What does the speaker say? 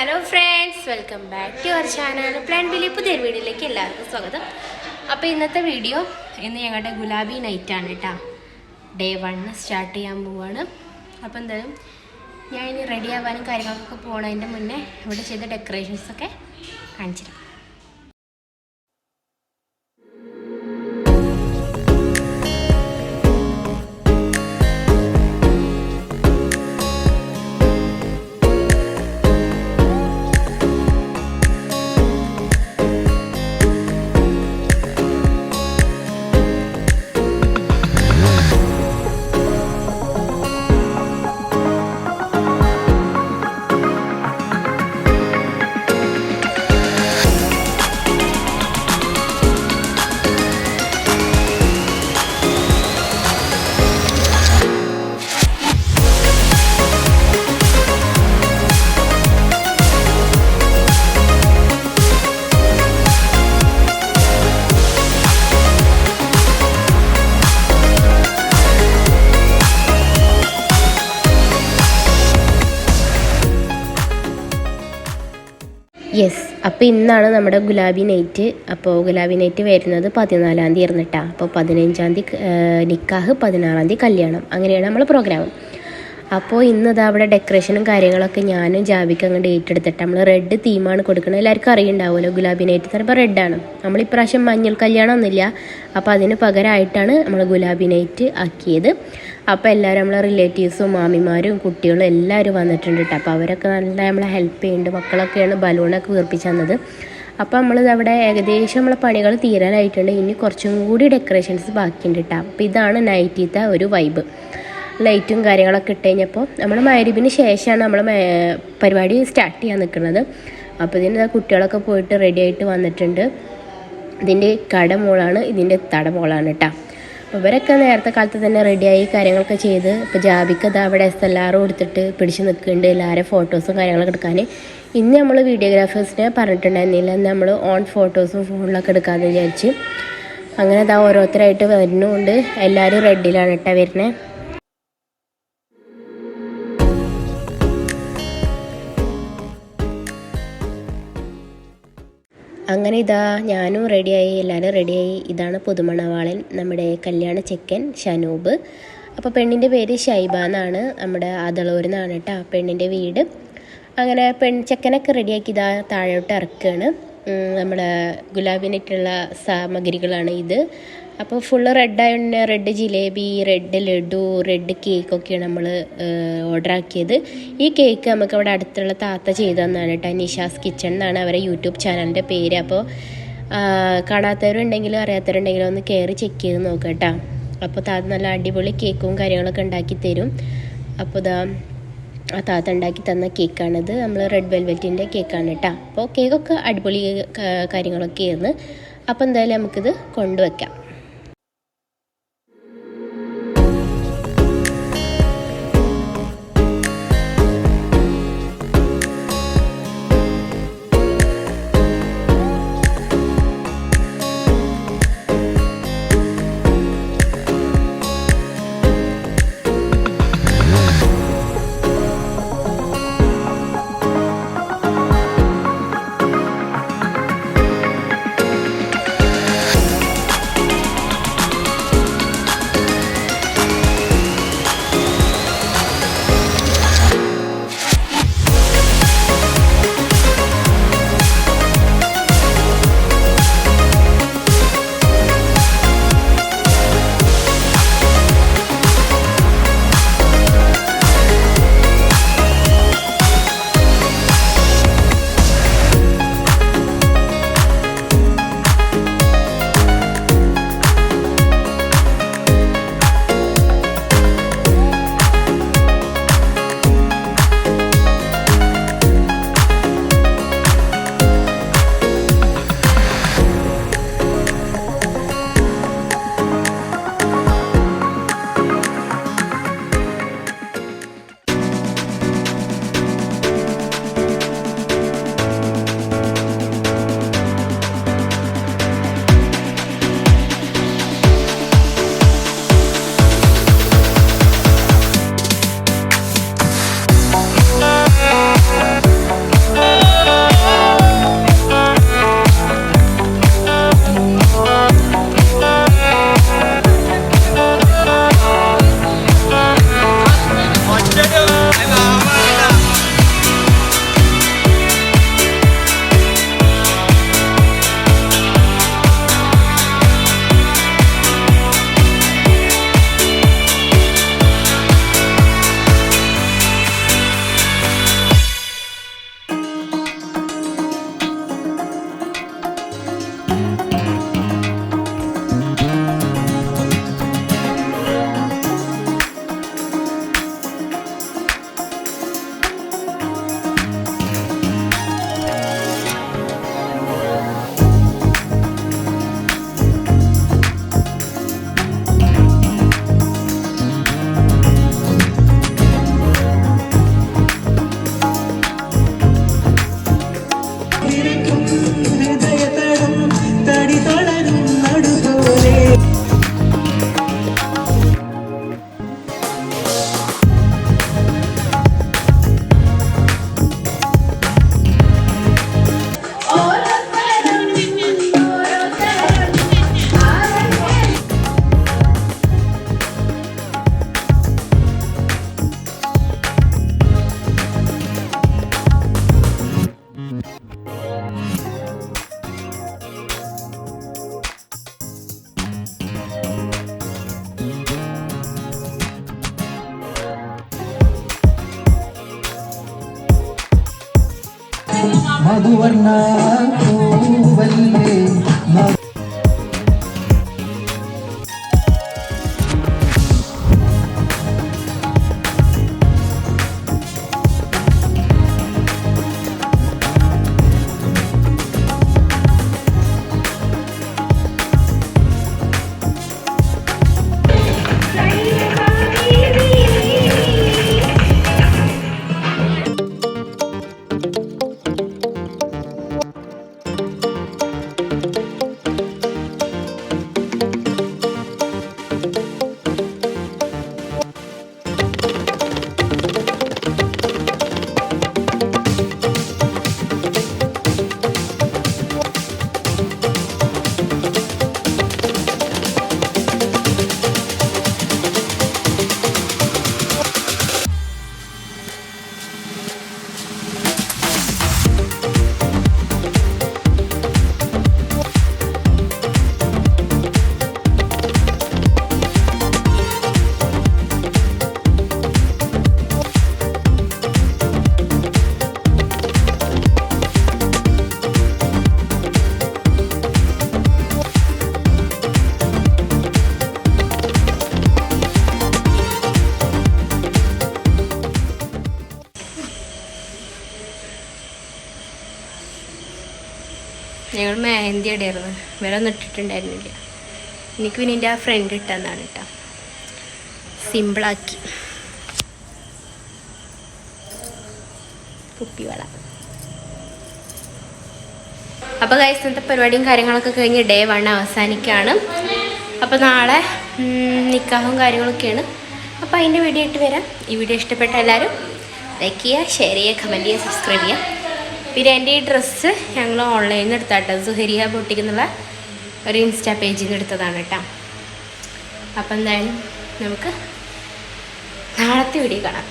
Hello friends, welcome back to our channel plan ബിലി. പുതിയൊരു വീഡിയോയിലേക്ക് എല്ലാവർക്കും സ്വാഗതം. അപ്പോൾ ഇന്നത്തെ വീഡിയോ ഞങ്ങളുടെ ഗുലാബി നൈറ്റാണ് കേട്ടോ. ഡേ 1 സ്റ്റാർട്ട് ചെയ്യാൻ പോവാണ്. അപ്പോൾ എന്തായാലും ഞാൻ ഇനി റെഡി ആവാനും കാര്യങ്ങൾക്കൊക്കെ പോകണതിൻ്റെ മുന്നേ ഇവിടെ ചെയ്ത ഡെക്കറേഷൻസൊക്കെ കാണിച്ചിടാം. യെസ്, അപ്പോൾ ഇന്നാണ് നമ്മുടെ ഗുലാബി നൈറ്റ്. അപ്പോൾ ഗുലാബി നൈറ്റ് വരുന്നത് 14-ാം തീയതി ഇരുന്നിട്ടാണ്. അപ്പോൾ 15-ാം തീയതി നിക്കാഹ്, 16-ാം തീയതി കല്യാണം, അങ്ങനെയാണ് നമ്മൾ പ്രോഗ്രാം. അപ്പോൾ ഇന്നതാ അവിടെ ഡെക്കറേഷനും കാര്യങ്ങളൊക്കെ ഞാനും ജാബിക്ക് അങ്ങ് ഡേറ്റ് എടുത്തിട്ട് നമ്മൾ റെഡ് തീമാണ് കൊടുക്കുന്നത്. എല്ലാവർക്കും അറിയുണ്ടാവുമല്ലോ ഗുലാബി നൈറ്റ് എന്ന് പറയുമ്പോൾ റെഡാണ്. നമ്മളിപ്രാവശ്യം മഞ്ഞൾ കല്യാണം ഒന്നുമില്ല, അപ്പോൾ അതിന് പകരമായിട്ടാണ് നമ്മൾ ഗുലാബി നൈറ്റ് ആക്കിയത്. അപ്പോൾ എല്ലാവരും നമ്മളെ റിലേറ്റീവ്സും മാമിമാരും കുട്ടികളും എല്ലാവരും വന്നിട്ടുണ്ട് കേട്ടോ. അപ്പോൾ അവരൊക്കെ നല്ല നമ്മളെ ഹെൽപ്പ് ചെയ്യുന്നുണ്ട്. മക്കളൊക്കെയാണ് ബലൂണൊക്കെ വീർപ്പിച്ച് തന്നത്. അപ്പോൾ നമ്മളിത് അവിടെ ഏകദേശം നമ്മളെ പണികൾ തീരാനായിട്ടുണ്ട്. ഇനി കുറച്ചും കൂടി ഡെക്കറേഷൻസ് ബാക്കിയുണ്ട് കേട്ടോ. അപ്പോൾ ഇതാണ് നൈറ്റിത്തെ ഒരു വൈബ്. ലൈറ്റും കാര്യങ്ങളൊക്കെ ഇട്ട് കഴിഞ്ഞപ്പോൾ നമ്മൾ മഗ്‌രിബിന് ശേഷമാണ് നമ്മൾ പരിപാടി സ്റ്റാർട്ട് ചെയ്യാൻ നിൽക്കുന്നത്. അപ്പോൾ ഇതിൻ്റെ കുട്ടികളൊക്കെ പോയിട്ട് റെഡി ആയിട്ട് വന്നിട്ടുണ്ട്. ഇതിൻ്റെ കടമോളാണ്, ഇതിൻ്റെ തടമോളാണ് കേട്ടോ. അപ്പോൾ ഇവരൊക്കെ നേരത്തെ കാലത്ത് തന്നെ റെഡിയായി കാര്യങ്ങളൊക്കെ ചെയ്ത് ഇപ്പോൾ ജാബിക്ക് അത് അവിടെ SLR കൊടുത്തിട്ട് പിടിച്ച് നിൽക്കുന്നുണ്ട് എല്ലാവരും ഫോട്ടോസും കാര്യങ്ങളൊക്കെ എടുക്കാൻ. ഇന്ന് നമ്മൾ വീഡിയോഗ്രാഫേഴ്സിനെ പറഞ്ഞിട്ടുണ്ടായിരുന്നില്ല, നമ്മൾ ഓൺ ഫോട്ടോസും ഫോണിലൊക്കെ എടുക്കാമെന്ന് വിചാരിച്ച് അങ്ങനെ അതാ ഓരോരുത്തരായിട്ട് വരുന്നുണ്ട്. എല്ലാവരും റെഡിയിലാണ് കേട്ടോ വരുന്നത്. അങ്ങനെ ഇതാ ഞാനും റെഡിയായി, എല്ലാവരും റെഡിയായി. ഇതാണ് പുതുമണവാളൻ, നമ്മുടെ കല്യാണ ചെക്കൻ ഷനൂബ്. അപ്പോൾ പെണ്ണിൻ്റെ പേര് ഷൈബ എന്നാണ്, നമ്മുടെ അതളൂരിൽ നിന്നാണ് കേട്ടോ പെണ്ണിൻ്റെ വീട്. അങ്ങനെ ചെക്കനൊക്കെ റെഡിയാക്കി ഇതാ താഴോട്ട് ഇറക്കുകയാണ്. നമ്മുടെ ഗുലാബിനായിട്ടുള്ള സാമഗ്രികളാണ് ഇത്. അപ്പോൾ ഫുള്ള് റെഡായതുകൊണ്ട് red jalebi, red laddu, red കേക്കൊക്കെയാണ് നമ്മൾ ഓർഡർ ആക്കിയത്. ഈ കേക്ക് നമുക്ക് അവിടെ അടുത്തുള്ള താത്ത ചെയ്തു തന്നാണ് കേട്ടോ. നിഷാസ് കിച്ചൺ എന്നാണ് അവരെ യൂട്യൂബ് ചാനലിൻ്റെ പേര്. അപ്പോൾ കാണാത്തവരുണ്ടെങ്കിലും അറിയാത്തവരുണ്ടെങ്കിലും ഒന്ന് കയറി ചെക്ക് ചെയ്ത് നോക്കുക കേട്ടോ. അപ്പോൾ താത്ത നല്ല അടിപൊളി കേക്കും കാര്യങ്ങളൊക്കെ ഉണ്ടാക്കി തരും. അപ്പോൾ ഇതാ ആ താത്ത ഉണ്ടാക്കി തന്ന കേക്കാണിത്. നമ്മൾ റെഡ് വെൽവെറ്റിൻ്റെ കേക്കാണ് കേട്ടോ. അപ്പോൾ കേക്കൊക്കെ അടിപൊളി കാര്യങ്ങളൊക്കെ ആയിരുന്നു. അപ്പോൾ എന്തായാലും നമുക്കിത് കൊണ്ടുവയ്ക്കാം. മധുവർണ്ണ പൂവല്ലേ ഞങ്ങൾ മെഹന്തി ഇടായിരുന്നു, വേറെ ഒന്നും ഇട്ടിട്ടുണ്ടായിരുന്നില്ല. എനിക്ക് പിന്നെ എൻ്റെ ആ ഫ്രണ്ട് ഇട്ടെന്നാണ് കേട്ടോ, സിമ്പിളാക്കി. കുപ്പിവള. അപ്പോൾ ഗൈസ്, ഇന്നത്തെ പരിപാടിയും കാര്യങ്ങളൊക്കെ കഴിഞ്ഞ് ഡേ 1 അവസാനിക്കുകയാണ്. അപ്പോൾ നാളെ നിക്കാഹും കാര്യങ്ങളൊക്കെയാണ്. അപ്പോൾ അതിൻ്റെ വീഡിയോ ഇട്ട് വരാം. ഈ വീഡിയോ ഇഷ്ടപ്പെട്ട എല്ലാവരും ലൈക്ക് ചെയ്യുക, ഷെയർ ചെയ്യുക, കമൻറ്റ് ചെയ്യുക, സബ്സ്ക്രൈബ് ചെയ്യുക. പിന്നെ എൻ്റെ ഈ ഡ്രസ്സ് ഞങ്ങൾ ഓൺലൈനിൽ നിന്ന് എടുത്താട്ടോ, സുഹരിയ ബൊട്ടിക് എന്നുള്ള ഒരു ഇൻസ്റ്റാ പേജിൽ നിന്ന് എടുത്തതാണ് കേട്ടോ. അപ്പോൾ എന്തായാലും നമുക്ക് നാളത്തെ വീഡിയോ കാണാം.